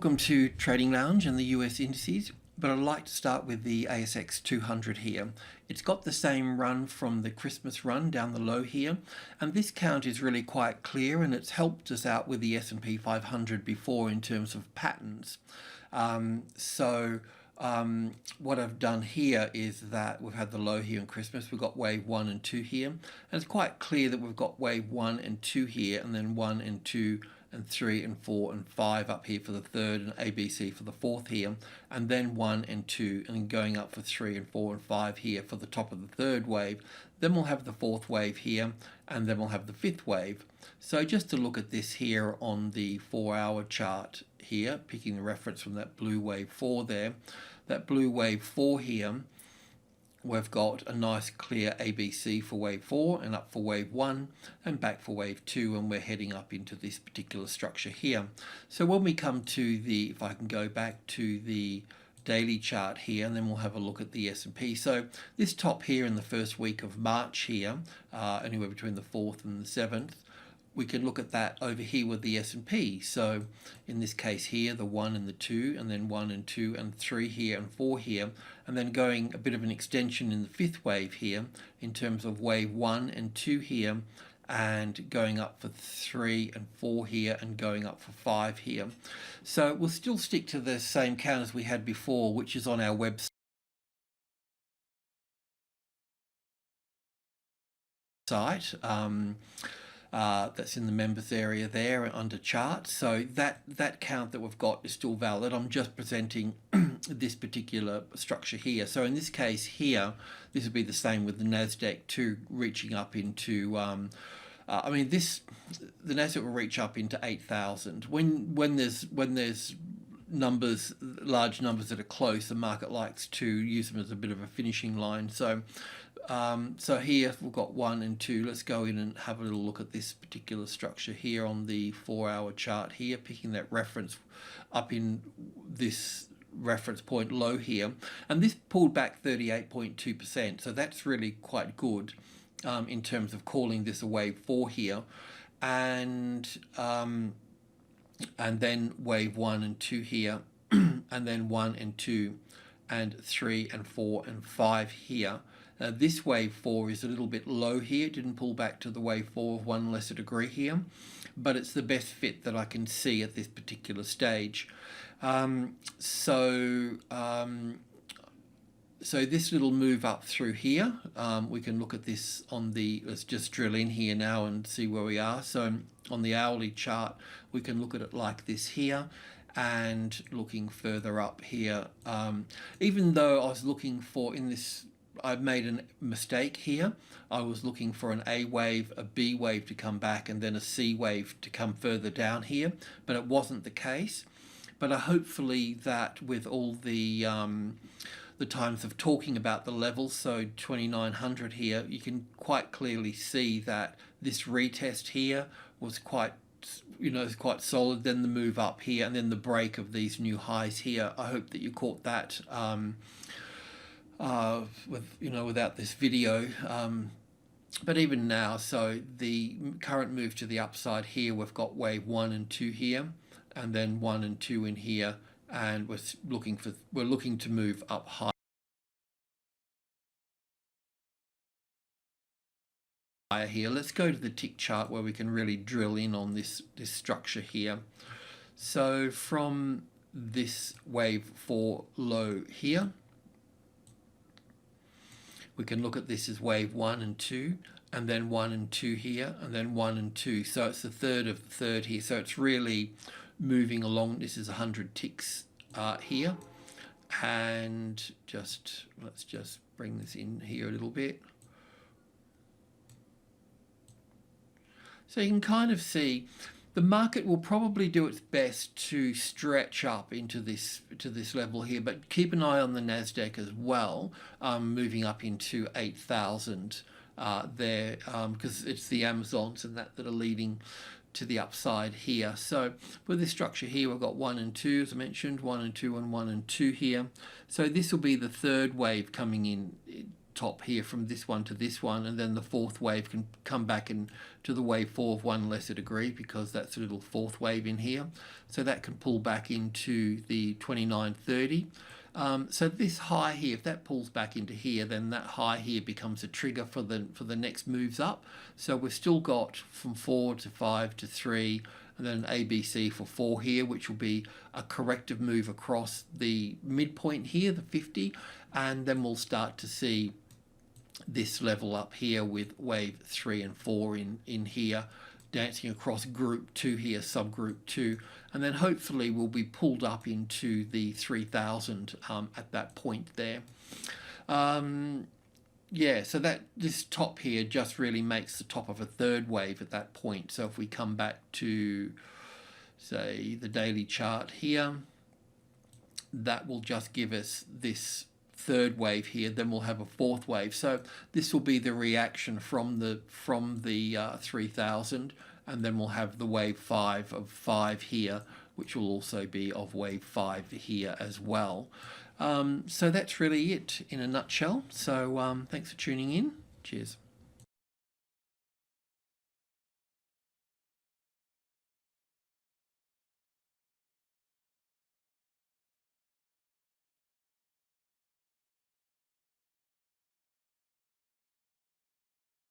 Welcome to Trading Lounge and the US indices, but I'd like to start with the ASX 200 here. It's got the same run from the Christmas run down the low here, and this count is really quite clear, and it's helped us out with the Sp500 before in terms of patterns. What I've done here is that we've had the low here in Christmas, we've got wave 1 and 2 here, and it's quite clear that we've got wave 1 and 2 here, and then 1 and 2 and 3 and 4 and 5 up here for the third, and ABC for the fourth here, and then 1 and 2, and then going up for 3 and 4 and 5 here for the top of the third wave. Then we'll have the fourth wave here, and then we'll have the fifth wave. So just to look at this here on the 4-hour chart here, picking the reference from that blue wave 4 there, that blue wave 4 here, we've got a nice clear ABC for wave 4 and up for wave 1 and back for wave 2, and we're heading up into this particular structure here. So when we come to the, if I can go back to the daily chart here, and then we'll have a look at the S&P. So this top here in the first week of March here, anywhere between the 4th and the 7th, we can look at that over here with the S&P. So in this case here, the 1 and the 2, and then 1 and 2 and 3 here and 4 here, and then going a bit of an extension in the fifth wave here in terms of wave 1 and 2 here, and going up for 3 and 4 here, and going up for 5 here. So we'll still stick to the same count as we had before, which is on our website. That's in the members area there under charts. So that count that we've got is still valid. I'm just presenting this particular structure here. So in this case here, this would be the same with the Nasdaq too, reaching up into the Nasdaq will reach up into 8,000 when there's numbers, large numbers that are close. The market likes to use them as a bit of a finishing line. So here we've got 1 and 2. Let's go in and have a little look at this particular structure here on the 4-hour chart here, picking that reference up in this reference point low here, and this pulled back 38.2%. So that's really quite good in terms of calling this a wave 4 here, and then wave 1 and 2 here, and then 1 and 2 and 3 and 4 and 5 here. This wave 4 is a little bit low here. It didn't pull back to the wave 4 of 1 lesser degree here, but it's the best fit that I can see at this particular stage. So this little move up through here, we can look at this on the, let's just drill in here now and see where we are. So on the hourly chart, we can look at it like this here, and looking further up here. Even though I was looking for, in this, I've made a mistake here. I was looking for an A wave, a B wave to come back, and then a C wave to come further down here, but it wasn't the case. But hopefully that with all the times of talking about the levels, so 2900 here, you can quite clearly see that this retest here was quite, quite solid. Then the move up here, and then the break of these new highs here. I hope that you caught that without this video. But even now, so the current move to the upside here, we've got wave 1 and 2 here, and then 1 and 2 in here, and we're looking to move up high here. Let's go to the tick chart where we can really drill in on this structure here. So from this wave 4 low here, we can look at this as wave 1 and 2, and then 1 and 2 here, and then 1 and 2. So it's the third of the third here. So it's really moving along. This is 100 ticks here, and let's just bring this in here a little bit. So you can kind of see the market will probably do its best to stretch up into this level here, but keep an eye on the Nasdaq as well, moving up into 8,000 there, because it's the Amazons and that are leading to the upside here. So with this structure here, we've got 1 and 2, as I mentioned, 1 and 2 and 1 and 2 here. So this will be the third wave coming in top here from this one to this one, and then the fourth wave can come back into the wave 4 of 1 lesser degree, because that's a little fourth wave in here. So that can pull back into the 29.30. So this high here, if that pulls back into here, then that high here becomes a trigger for the next moves up. So we've still got from 4 to 5 to 3, and then an ABC for 4 here, which will be a corrective move across the midpoint here, the 50, and then we'll start to see this level up here with wave 3 and 4 in here, dancing across group 2 here, subgroup 2, and then hopefully we'll be pulled up into the 3000 at that point there. Yeah, so that this top here just really makes the top of a third wave at that point. So if we come back to, say, the daily chart here, that will just give us this third wave here. Then we'll have a fourth wave. So this will be the reaction from the 3000, and then we'll have the wave 5 of 5 here, which will also be of wave 5 here as well. So that's really it in a nutshell. So thanks for tuning in. Cheers.